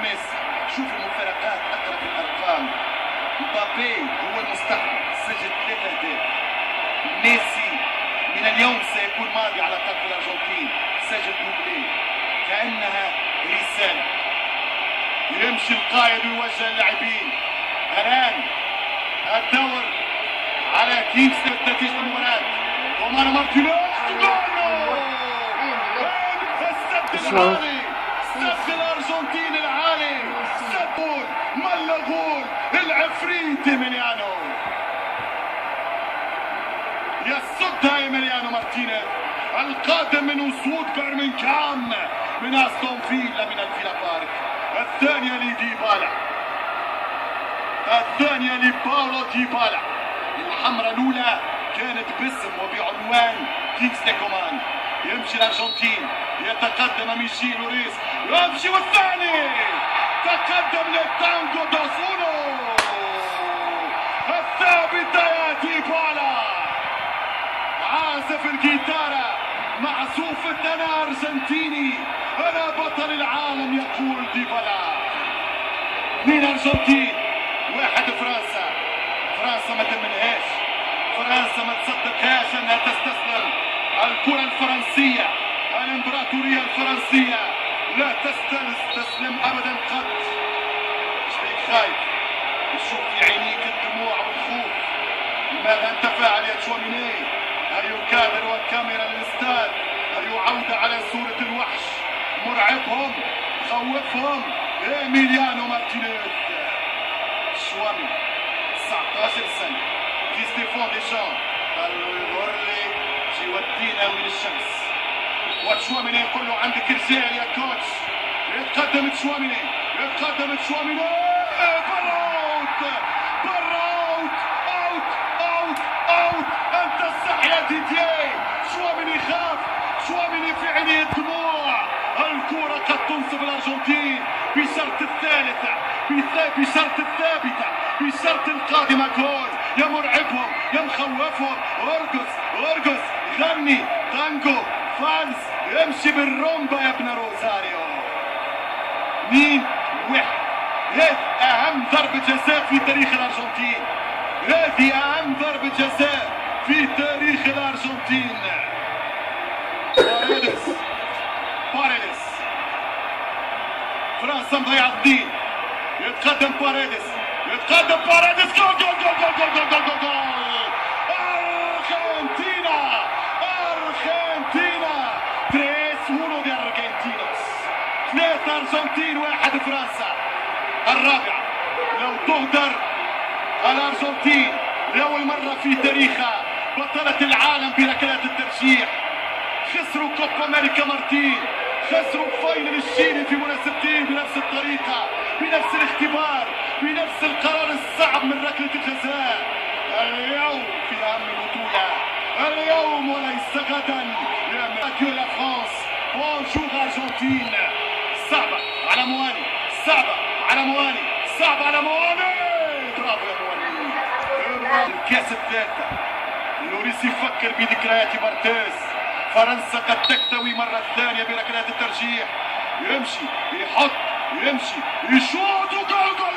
ميسي. شوف المفارقات حتى في الارقام. مبابي هو المستحوذ سجل 3 اهداف. ميسي من اليوم سيكون ماضي على طرف الارجنتين، سجل دوبلي. كانها رساله. يمشي القائد ويوجه اللاعبين. الان الدور على كينغستون نتيجه المباراه. رومانو مارتينيز السد العالي، سد الارجنتين العالي، سد ملغول العفريت إيميليانو. يصدها إيميليانو مارتينيز القادم من اسود برمنغهام من استون فيلا من الفيلا بارك. الثانيه لديبالا، الثانيه لباولو ديبالا. الحمراء الاولى كانت باسم وبعنوان كينغستون كومان. يمشي الارجنتين، يتقدم ميشيل لوريس، يمشي والثاني تقدم للتانجو دوسونو. الثابته يا ديبالا، عازف الجيتارة، معزوفة انا ارجنتيني، انا بطل العالم يقول ديبالا. من ارجنتين 1 فرنسا. فرنسا ما تمنهاش، فرنسا ما تصدقهاش انها تستسلم. الكرة الفرنسية، الامبراطورية الفرنسية لا تستسلم ابدا قط. شبيك خايف؟ تشوف في عينيك الدموع والخوف. لماذا انت فاعل يا تشواميني؟ هل يكابر والكاميرا للاستاد؟ هل يعود على صورة الوحش؟ مرعبهم، خوفهم. إيميليانو مارتينيز. تشواميني 19 سنة في ستيفون ديشان، قال له يظهر لي يودينا وين الشمس. وتشواميني يقول له عندك رجال يا كوتش. يتقدم تشواميني، يتقدم تشواميني، براوت براوت، اوت اوت اوت. انت الصح يا ديدييه. تشواميني خاف، تشواميني في عينيه الدموع. الكرة قد تنصب الارجنتين بشرط الثالثة، بشرط الثابتة، بشرط القادمة جول. يا مرعبهم، يا مخوفهم. ارقص ارقص، غني تانجو فانز، امشي بالرومبا يا ابن روزاريو. 2-1. هذه اهم ضربة جزاء في تاريخ الارجنتين، هذه اهم ضربة جزاء في تاريخ الارجنتين. باريدس، باريدس. فرنسا مضيعة الدين. يتقدم باريدس، يتقدم باريدس. جول جول جول جول جول جول جول جول. ارجنتينا، ارجنتينا 3-1 دي ارجنتينوس. 3 ارجنتين 1 فرنسا. الرابعة لو تهدر الارجنتين لاول مرة في تاريخها بطلة العالم بركلات الترجيح. خسروا كوبا امريكا مرتين، خسروا فاينل الشيلي في مناسبتين بنفس الطريقة، بنفس الاختبار، بنفس القرار الصعب من ركلة الجزاء. اليوم في اهم البطولة، اليوم وليس غدا. يا ماتيو لا فرانس، بونجور ارجنتين. صعبة على مواني، صعبة على مواني، صعبة على مواني. برافو يا مواني. الكاس الثالثة. لوريس يفكر بذكريات بارتيز. فرنسا قد تكتوي مرة ثانية بركلات الترجيح. يمشي، يحط، يمشي، يشوط، وجول جول